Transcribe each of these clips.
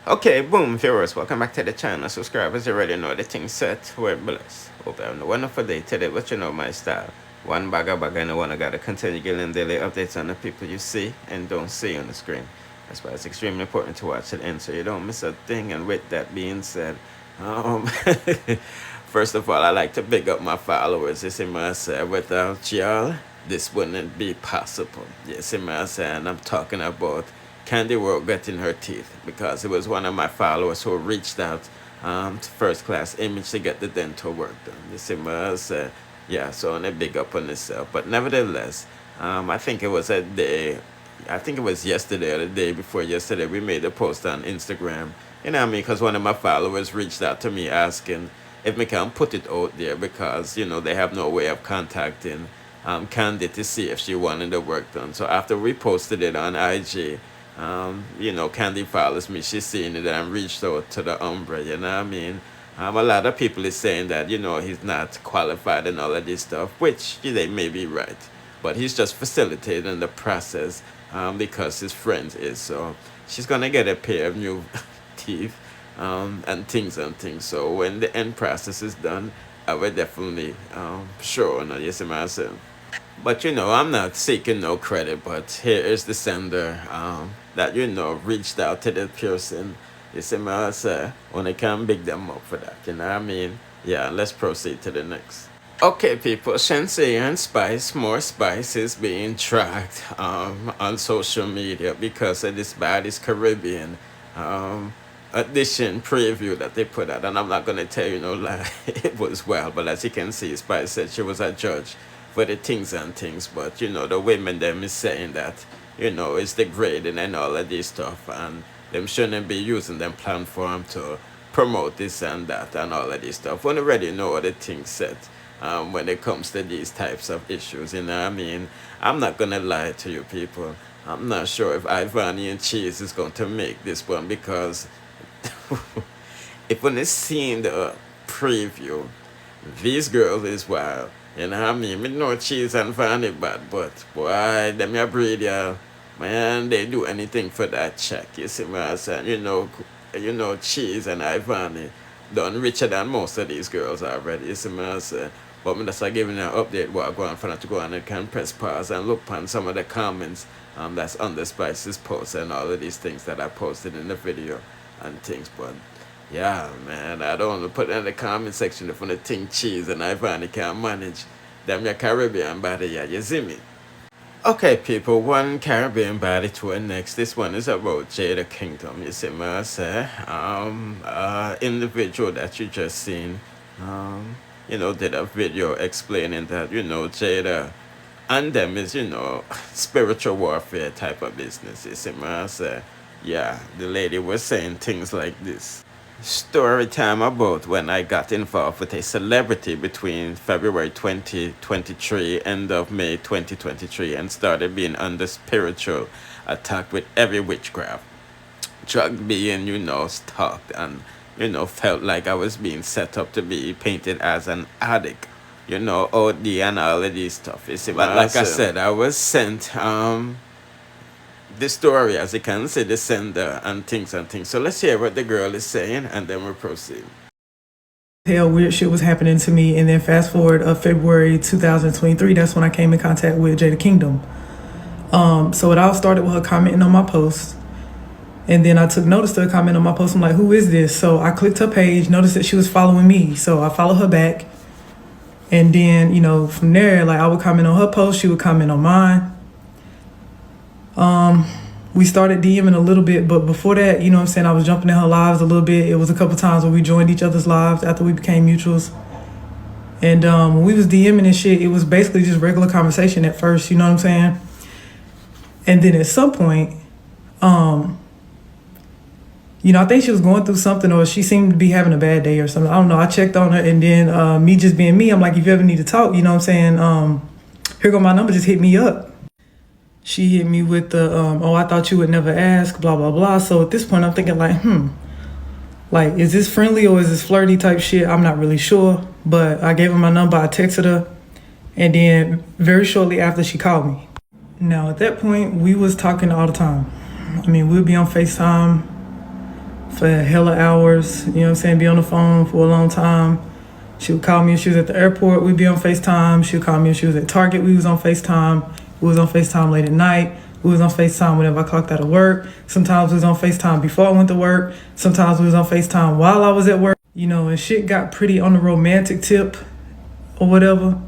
Okay, boom, viewers, welcome back to the channel. Subscribers, you already know the thing set. We're blessed. Hope you're having a wonderful day today, but you know my style. One bag, and I gotta continue getting daily updates on the people you see and don't see on the screen. That's why it's extremely important to watch it end so you don't miss a thing. And with that being said, um, first of all, I like to big up my followers. You see what I say? Without y'all, this wouldn't be possible. You see what I say? And I'm talking about Candy World getting her teeth because it was one of my followers who reached out to First Class Image to get the dental work done. You see what I say? Yeah, so on a big up on itself. But nevertheless, I think it was a day, I think it was yesterday or the day before yesterday, we made a post on Instagram. You know what I mean? Because one of my followers reached out to me asking if we can put it out there because, you know, they have no way of contacting Candy to see if she wanted the work done. So after we posted it on IG, you know, Candy follows me. She's seen it and reached out to the Umbra, you know what I mean? A lot of people is saying that, you know, he's not qualified and all of this stuff, which they may be right. But he's just facilitating the process because his friend is. So she's going to get a pair of new teeth and things and things. So when the end process is done, I will definitely show her. You see what I'm saying? But you know, I'm not seeking no credit, but here is the sender that, you know, reached out to the person. You see what I say? When I can big them up for that, you know what I mean? Yeah, let's proceed to the next. Okay, people, Shenseea and Spice, more Spice is being tracked on social media because of this Baddies Caribbean edition preview that they put out. And I'm not going to tell you no lie, it was wild. But as you can see, Spice said she was a judge for the things and things. But, you know, the women them is saying that, you know, it's degrading and all of this stuff. And them shouldn't be using them platform to promote this and that and all of this stuff. We already know what the thing said. When it comes to these types of issues, you know what I mean? I'm not gonna lie to you people. I'm not sure if Ivani and Cheese is going to make this one because if when it's seen the preview, these girls is wild. You know what I mean? Me know Cheese and Vanny bad, but boy, them ya breed ya, man, they do anything for that check. You see what I'm saying? You know, Cheese and Ivani done richer than most of these girls already. You see what I'm saying? But I'm just giving you an update what I'm going for to go on and can press pause and look on some of the comments that's under Spice's post and all of these things that I posted in the video and things. But yeah, man, I don't want to put in the comment section if the thing Cheese and Ivani can't manage them your Caribbean body, yeah, you see me? Okay, people, one Caribbean body to the next. This one is about Jada Kingdom. You see what I say? Individual that you just seen, you know, did a video explaining that, you know, Jada and them is, you know, spiritual warfare type of business. You see what I say? Yeah, the lady was saying things like this. Story time about when I got involved with a celebrity between February 2023, end of May 2023, and started being under spiritual attack with every witchcraft. Drug being, you know, stalked and, you know, felt like I was being set up to be painted as an addict. You know, OD and all of these stuff. You see, but like I said, I was sent the story, as you can see, the sender and things and things. So let's hear what the girl is saying and then we'll proceed. Hell, weird shit was happening to me, and then fast forward of February 2023, that's when I came in contact with Jada Kingdom. So it all started with her commenting on my post, and then I took notice to her comment on my post. I'm like, who is this? So I clicked her page, noticed that she was following me, so I followed her back, and then, you know, from there, like, I would comment on her post, she would comment on mine. We started DMing a little bit, but before that, you know what I'm saying, I was jumping in her lives a little bit. It was a couple times when we joined each other's lives after we became mutuals. And when we was DMing and shit, it was basically just regular conversation at first, you know what I'm saying? And then at some point, you know, I think she was going through something, or she seemed to be having a bad day or something. I don't know. I checked on her, and then me just being me, I'm like, if you ever need to talk, you know what I'm saying, here go my number, just hit me up. She hit me with the, oh, I thought you would never ask, blah, blah, blah. So at this point, I'm thinking like, like, is this friendly or is this flirty type shit? I'm not really sure. But I gave her my number, I texted her, and then very shortly after, she called me. Now, at that point, we was talking all the time. I mean, we'd be on FaceTime for hella hours, you know what I'm saying, be on the phone for a long time. She would call me if she was at the airport, we'd be on FaceTime. She would call me if she was at Target, we was on FaceTime. We was on FaceTime late at night. We was on FaceTime whenever I clocked out of work. Sometimes we was on FaceTime before I went to work. Sometimes we was on FaceTime while I was at work. You know, and shit got pretty on the romantic tip or whatever.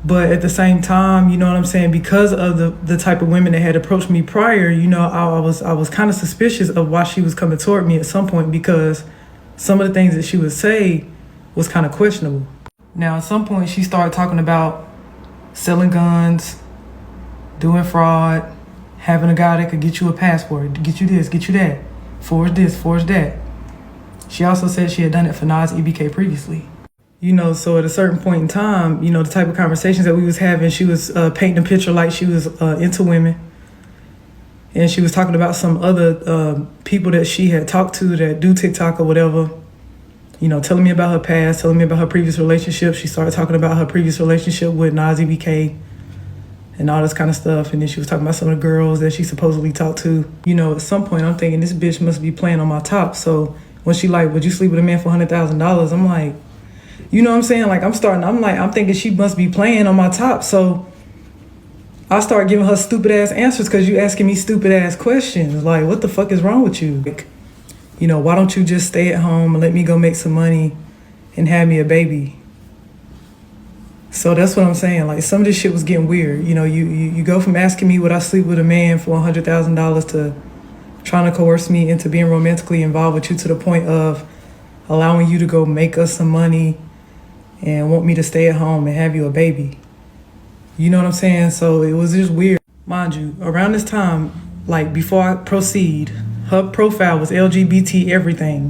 But at the same time, you know what I'm saying, because of the type of women that had approached me prior, you know, I was kind of suspicious of why she was coming toward me at some point, because some of the things that she would say was kind of questionable. Now, at some point, she started talking about selling guns, doing fraud, having a guy that could get you a passport, get you this, get you that, forge this, forge that. She also said she had done it for Nas EBK previously. You know, so at a certain point in time, you know, the type of conversations that we was having, she was painting a picture like she was into women. And she was talking about some other people that she had talked to that do TikTok or whatever, you know, telling me about her past, telling me about her previous relationship. She started talking about her previous relationship with Nas EBK and all this kind of stuff. And then she was talking about some of the girls that she supposedly talked to. You know, at some point I'm thinking this bitch must be playing on my top. So when she like, would you sleep with a man for $100,000? I'm like, you know what I'm saying? Like, I'm thinking she must be playing on my top. So I start giving her stupid ass answers because you asking me stupid ass questions. Like, what the fuck is wrong with you? Like, you know, why don't you just stay at home and let me go make some money and have me a baby? So that's what I'm saying. Like, some of this shit was getting weird. You know, you go from asking me would I sleep with a man for $100,000 to trying to coerce me into being romantically involved with you to the point of allowing you to go make us some money and want me to stay at home and have you a baby. You know what I'm saying? So it was just weird. Mind you, around this time, like before I proceed, her profile was LGBT everything,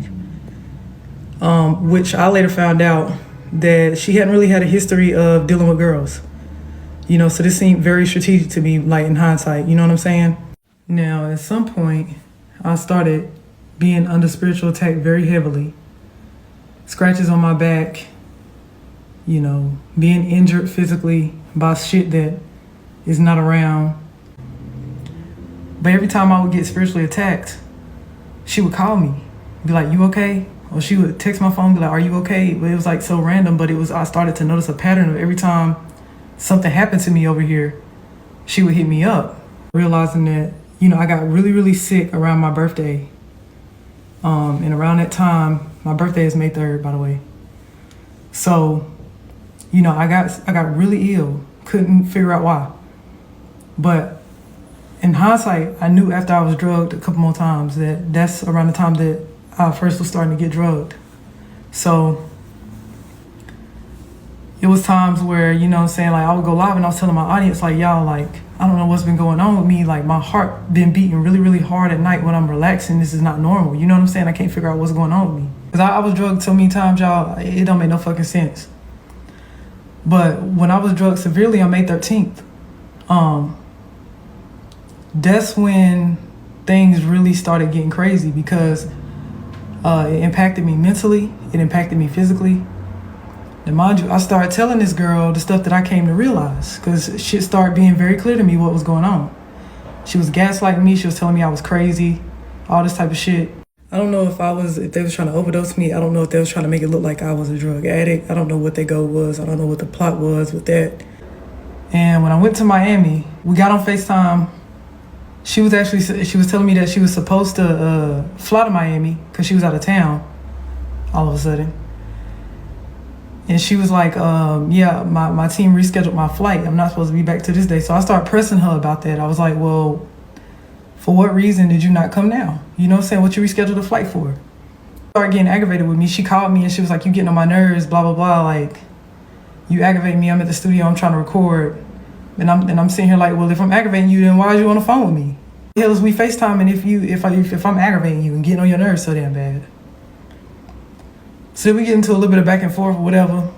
which I later found out that she hadn't really had a history of dealing with girls. You know, so this seemed very strategic to me, like in hindsight, you know what I'm saying? Now, at some point, I started being under spiritual attack very heavily. Scratches on my back, you know, being injured physically by shit that is not around. But every time I would get spiritually attacked, she would call me, be like, you okay? Or she would text my phone, be like, are you okay? But it was like so random, but I started to notice a pattern of every time something happened to me over here, she would hit me up, realizing that, you know, I got really, really sick around my birthday. And around that time, my birthday is May 3rd, by the way. So, you know, I got really ill, couldn't figure out why. But in hindsight, I knew after I was drugged a couple more times that that's around the time that I first was starting to get drugged. So it was times where, you know what I'm saying, like I would go live and I was telling my audience, like, y'all, like, I don't know what's been going on with me. Like, my heart been beating really, really hard at night when I'm relaxing. This is not normal. You know what I'm saying? I can't figure out what's going on with me. Because I was drugged so many times, y'all, it don't make no fucking sense. But when I was drugged severely on May 13th, that's when things really started getting crazy, because it impacted me mentally, it impacted me physically. And mind you, I started telling this girl the stuff that I came to realize, because shit started being very clear to me what was going on. She was gaslighting me, she was telling me I was crazy, all this type of shit. I don't know if they was trying to overdose me. I don't know if they was trying to make it look like I was a drug addict. I don't know what their goal was. I don't know what the plot was with that. And when I went to Miami, we got on FaceTime. She was telling me that she was supposed to fly to Miami because she was out of town all of a sudden. And she was like, yeah, my team rescheduled my flight. I'm not supposed to be back to this day. So I started pressing her about that. I was like, well, for what reason did you not come now? You know what I'm saying? What you rescheduled the flight for? She started getting aggravated with me. She called me and she was like, you getting on my nerves, blah, blah, blah. Like, you aggravate me. I'm at the studio. I'm trying to record. And I'm sitting here like, well, if I'm aggravating you, then why are you on the phone with me? The hell is we FaceTiming if I'm aggravating you and getting on your nerves so damn bad? So we get into a little bit of back and forth or whatever.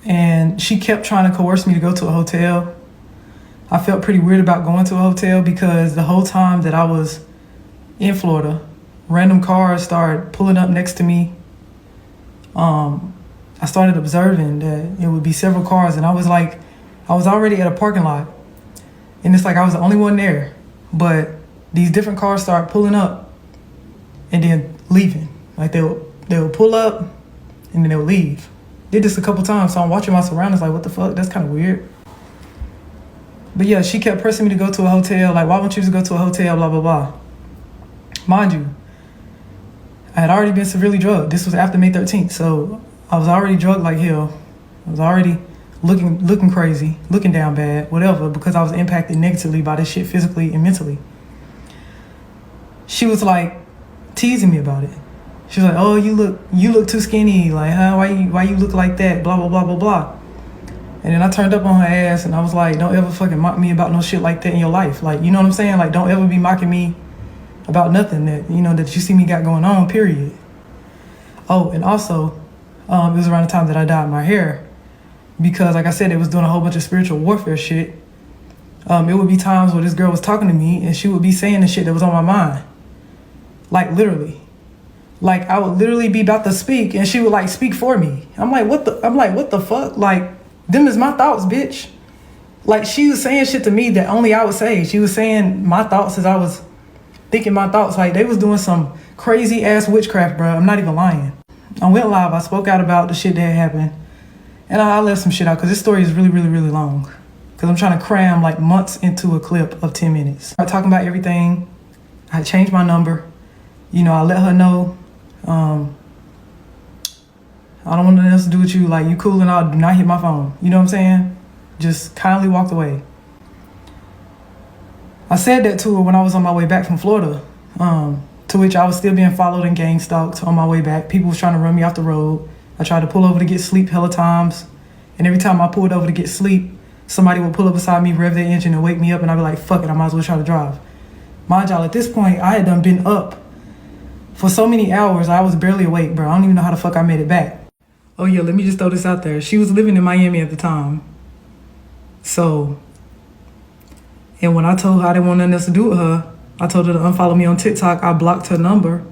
And she kept trying to coerce me to go to a hotel. I felt pretty weird about going to a hotel because the whole time that I was in Florida, random cars started pulling up next to me. I started observing that it would be several cars, and I was already at a parking lot. And it's like I was the only one there. But these different cars started pulling up. and then leaving. Like they would pull up and then they would leave. Did this a couple times, so I'm watching my surroundings like, what the fuck? That's kind of weird. But yeah, she kept pressing me to go to a hotel. Like, why won't you just go to a hotel, blah, blah, blah. Mind you, I had already been severely drugged. This was after May 13th, so I was already drugged like hell. I was already looking crazy, looking down bad, whatever, because I was impacted negatively by this shit physically and mentally. She was like teasing me about it. She was like, oh, you look too skinny. Like, huh? Why you look like that? Blah, blah, blah, blah, blah. And then I turned up on her ass and I was like, don't ever fucking mock me about no shit like that in your life. Like, you know what I'm saying? Like, don't ever be mocking me about nothing that, you know, that you see me got going on, period. Oh, and also, it was around the time that I dyed my hair because, like I said, it was doing a whole bunch of spiritual warfare shit. It would be times where this girl was talking to me and she would be saying the shit that was on my mind. Like, literally. Like, I would literally be about to speak and she would, like, speak for me. I'm like, what the fuck? Like, them is my thoughts, bitch. Like, she was saying shit to me that only I would say. She was saying my thoughts as I was thinking my thoughts. Like, they was doing some crazy ass witchcraft, bro. I'm not even lying. I went live. I spoke out about the shit that had happened. And I left some shit out because this story is really, really, really long. Because I'm trying to cram, like, months into a clip of 10 minutes. I talking about everything. I changed my number. You know, I let her know, I don't want nothing else to do with you. Like, you cool and all, do not hit my phone. You know what I'm saying? Just kindly walked away. I said that to her when I was on my way back from Florida, to which I was still being followed and gang stalked on my way back. People was trying to run me off the road. I tried to pull over to get sleep hella times. And every time I pulled over to get sleep, somebody would pull up beside me, rev their engine and wake me up. And I'd be like, fuck it, I might as well try to drive. Mind y'all, at this point, I had done been up for so many hours, I was barely awake, bro. I don't even know how the fuck I made it back. Oh yeah, let me just throw this out there. She was living in Miami at the time. So, and when I told her I didn't want nothing else to do with her, I told her to unfollow me on TikTok. I blocked her number.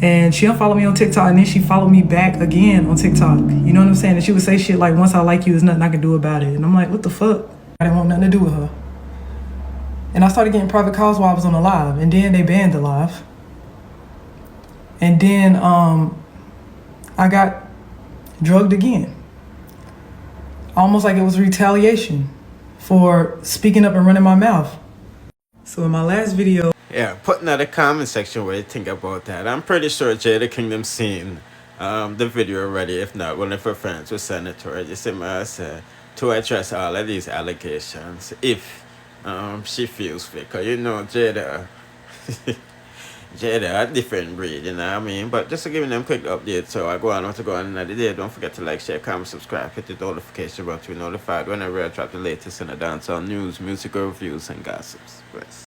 And she unfollowed me on TikTok and then she followed me back again on TikTok. You know what I'm saying? And she would say shit like, once I like you, there's nothing I can do about it. And I'm like, what the fuck? I didn't want nothing to do with her. And I started getting private calls while I was on the live. And then they banned the live. And then I got drugged again. Almost like it was retaliation for speaking up and running my mouth. So in my last video... Yeah, put in the comment section what you think about that. I'm pretty sure Jada Kingdom seen the video already. If not, one of her friends will send it to her. Just to address all of these allegations if she feels fit. Because you know Jada... Jada, a different breed, you know what I mean? But just to give them a quick update, so I go on to go on another day. Don't forget to like, share, comment, subscribe, hit the notification bell to be notified whenever I drop the latest in the dancehall news, music reviews, and gossips. Rest.